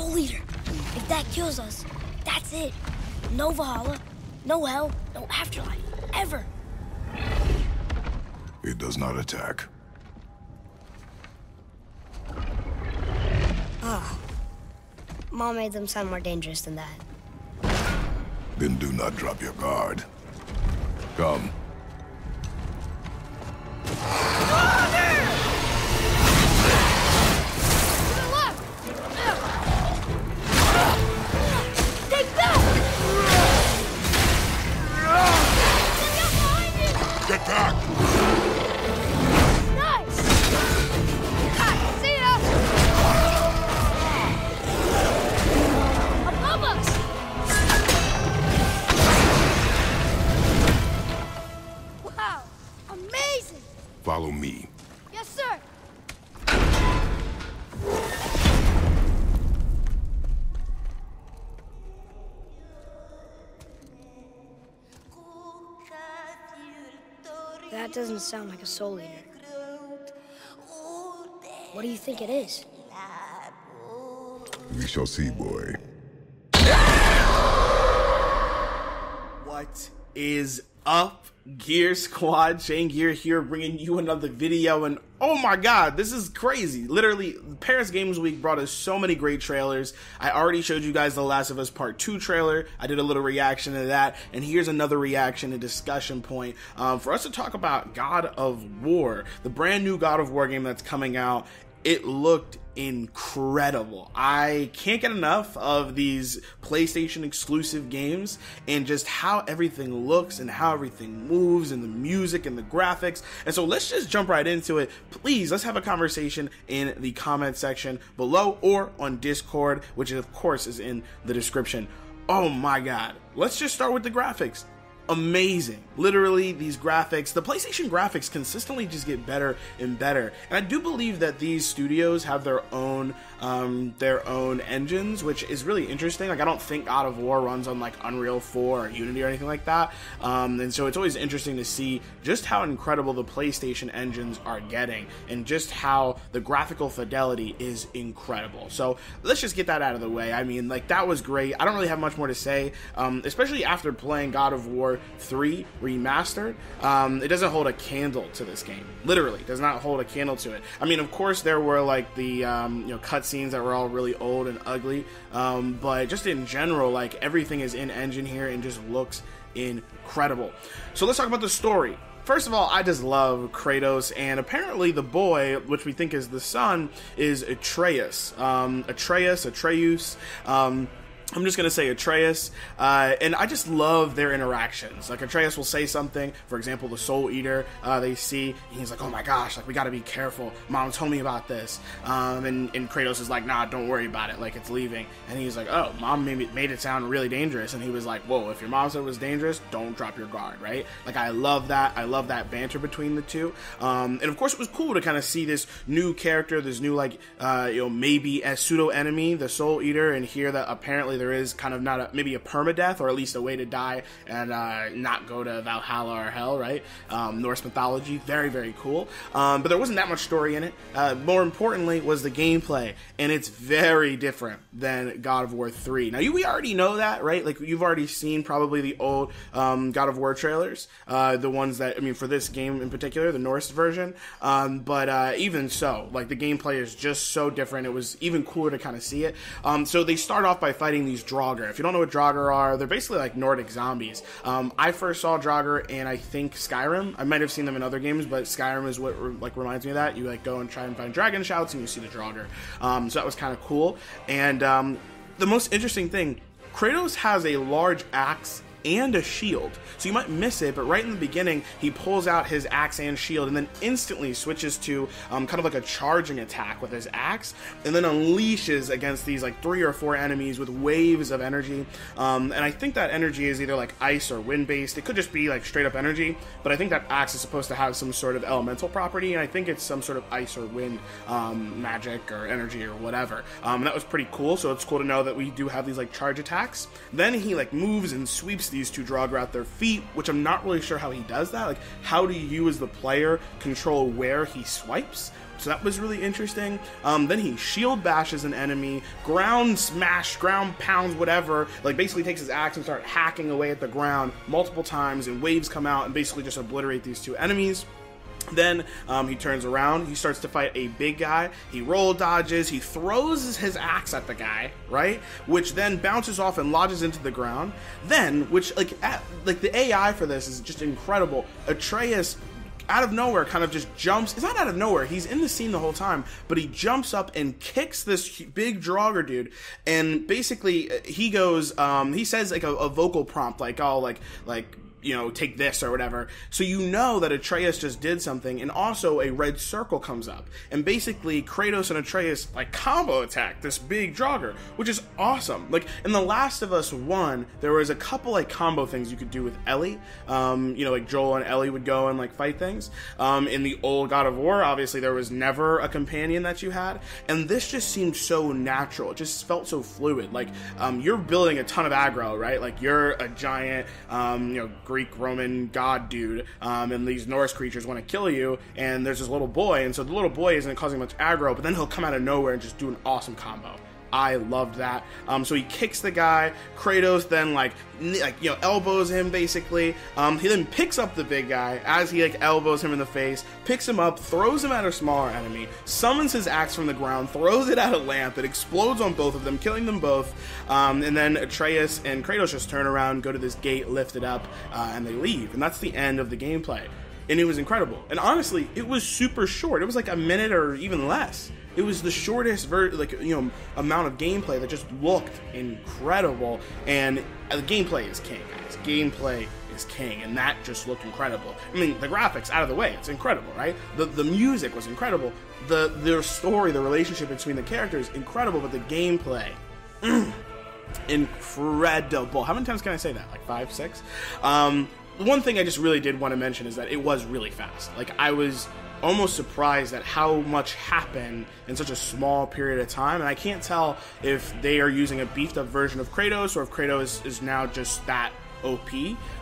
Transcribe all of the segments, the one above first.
Soul Eater. If that kills us, that's it. No Valhalla, no hell, no afterlife, ever. It does not attack. Ah. Mom made them sound more dangerous than that. Then do not drop your guard. Come. Get back! Nice! See ya! Above us! Wow! Amazing! Follow me. Yes, sir! That doesn't sound like a Soul Eater. What do you think it is? We shall see, boy. What is up, Gear Squad? Chaingear here, bringing you another video, and oh my god, this is crazy. Literally, Paris Games Week brought us so many great trailers. I already showed you guys the Last of Us Part 2 trailer. I did a little reaction to that, and here's another reaction and discussion point for us to talk about God of War, the brand new God of War game that's coming out. It looked incredible. I can't get enough of these PlayStation exclusive games and just how everything looks and how everything moves and the music and the graphics. And so let's just jump right into it. Please, let's have a conversation in the comment section below or on Discord, which of course is in the description. Oh my god. Let's just start with the graphics. Amazing. Literally, these graphics, the PlayStation graphics consistently just get better and better. And I do believe that these studios have their own engines, which is really interesting. Like, I don't think God of War runs on like Unreal 4 or Unity or anything like that. And so it's always interesting to see just how incredible the PlayStation engines are getting and just how the graphical fidelity is incredible. So let's just get that out of the way. I mean, like, that was great. I don't really have much more to say, especially after playing God of War 3 remastered. It doesn't hold a candle to this game. Literally does not hold a candle to it. I mean, of course there were like the cutscenes that were all really old and ugly, but just in general, like, everything is in engine here and just looks incredible. So let's talk about the story. First of all, I just love Kratos, and apparently the boy, which we think is the son, is Atreus. Atreus. I'm just gonna say Atreus, and I just love their interactions. Like, Atreus will say something, for example, the Soul Eater, they see, and he's like, oh my gosh, like, we gotta be careful, Mom told me about this, and Kratos is like, nah, don't worry about it, like, it's leaving, and he's like, oh, Mom made it sound really dangerous, and he was like, whoa, if your mom said it was dangerous, don't drop your guard, right? Like, I love that banter between the two, and of course it was cool to kind of see this new character, this new, like, maybe a pseudo-enemy, the Soul Eater, and hear that apparently there is kind of maybe a permadeath, or at least a way to die and not go to Valhalla or hell, right? Norse mythology, very, very cool. But there wasn't that much story in it. More importantly was the gameplay, and it's very different than God of War 3. Now, we already know that, right? Like, you've already seen probably the old God of War trailers, the ones that, I mean, for this game in particular, the Norse version, but even so, like, the gameplay is just so different. It was even cooler to kind of see it. So they start off by fighting these Draugr. If you don't know what Draugr are, they're basically like Nordic zombies. I first saw Draugr in, I think, Skyrim. I might have seen them in other games, but Skyrim is what like reminds me of that. You like go and try and find dragon shouts, and you see the Draugr. So that was kind of cool. And the most interesting thing, Kratos has a large axe and a shield. So you might miss it, but right in the beginning, he pulls out his axe and shield and then instantly switches to kind of like a charging attack with his axe, and then unleashes against these like 3 or 4 enemies with waves of energy. And I think that energy is either like ice or wind based. It could just be like straight up energy, but I think that axe is supposed to have some sort of elemental property, and I think it's some sort of ice or wind magic or energy or whatever. And that was pretty cool. So it's cool to know that we do have these like charge attacks. Then he like moves and sweeps these two Draugr at their feet, which I'm not really sure how he does that. Like, how do you as the player control where he swipes? So that was really interesting. Then he shield bashes an enemy, ground smash, ground pounds, whatever. Like, basically takes his axe and start hacking away at the ground multiple times, and waves come out and basically just obliterate these two enemies. Then he turns around, he starts to fight a big guy, he roll dodges, he throws his axe at the guy, right? Which then bounces off and lodges into the ground. Then, which, like the AI for this is just incredible. Atreus, out of nowhere, kind of just jumps. It's not out of nowhere. He's in the scene the whole time, but he jumps up and kicks this big Draugr dude. And basically, he goes, he says like a vocal prompt, like, oh, like, you know, take this or whatever. So you know that Atreus just did something, and also a red circle comes up. And basically, Kratos and Atreus, like, combo attack this big Draugr, which is awesome. Like, in The Last of Us 1, there was a couple, like, combo things you could do with Ellie. You know, like, Joel and Ellie would go and, like, fight things. In the old God of War, obviously, there was never a companion that you had. And this just seemed so natural. It just felt so fluid. Like, you're building a ton of aggro, right? Like, you're a giant, you know, Greek Roman god dude, and these Norse creatures want to kill you, and there's this little boy, and so the little boy isn't causing much aggro, but then he'll come out of nowhere and just do an awesome combo. I loved that. So he kicks the guy. Kratos then like you know, elbows him basically. He then picks up the big guy as he like elbows him in the face, picks him up, throws him at a smaller enemy, summons his axe from the ground, throws it at a lamp. It explodes on both of them, killing them both. And then Atreus and Kratos just turn around, go to this gate, lift it up, and they leave. And that's the end of the gameplay. And it was incredible. And honestly, it was super short. It was like a minute or even less. It was the shortest amount of gameplay that just looked incredible. And the gameplay is king, guys. Gameplay is king, and that just looked incredible. I mean, the graphics out of the way, it's incredible, right? The music was incredible. The story, the relationship between the characters, incredible. But the gameplay, incredible. How many times can I say that? Like 5, 6? One thing I just really did want to mention is that it was really fast. Like, I was almost surprised at how much happened in such a small period of time, and I can't tell if they are using a beefed up version of Kratos or if Kratos is now just that OP.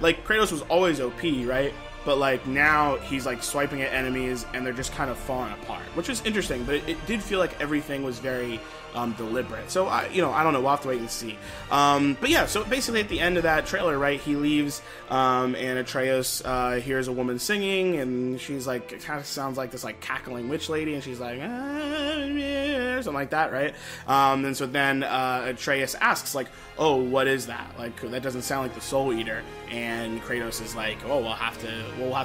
Like, Kratos was always OP, right? But like now he's like swiping at enemies and they're just kind of falling apart, which is interesting. But it did feel like everything was very deliberate. So I don't know. We'll have to wait and see. But yeah, so basically at the end of that trailer, right, he leaves, and Atreus hears a woman singing, and she's like, it kind of sounds like this like cackling witch lady, and she's like, or something like that, right? And so then Atreus asks like, oh, what is that? Like, that doesn't sound like the Soul Eater. And Kratos is like, oh, we'll have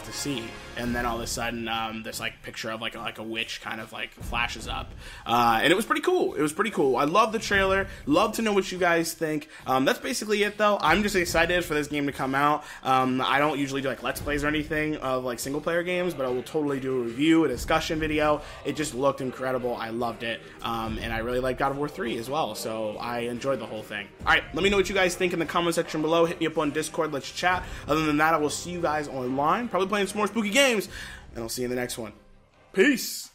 to see. And then all of a sudden, this like picture of like a witch kind of like flashes up, and it was pretty cool. It was pretty cool. I love the trailer. Love to know what you guys think. That's basically it, though. I'm just excited for this game to come out. I don't usually do like Let's Plays or anything of like single player games, but I will totally do a review, a discussion video. It just looked incredible. I loved it, and I really like God of War 3 as well. So I enjoyed the whole thing. All right, let me know what you guys think in the comment section below. Hit me up on Discord. Let's chat. Other than that, I will see you guys online, probably playing some more spooky games, and I'll see you in the next one. Peace!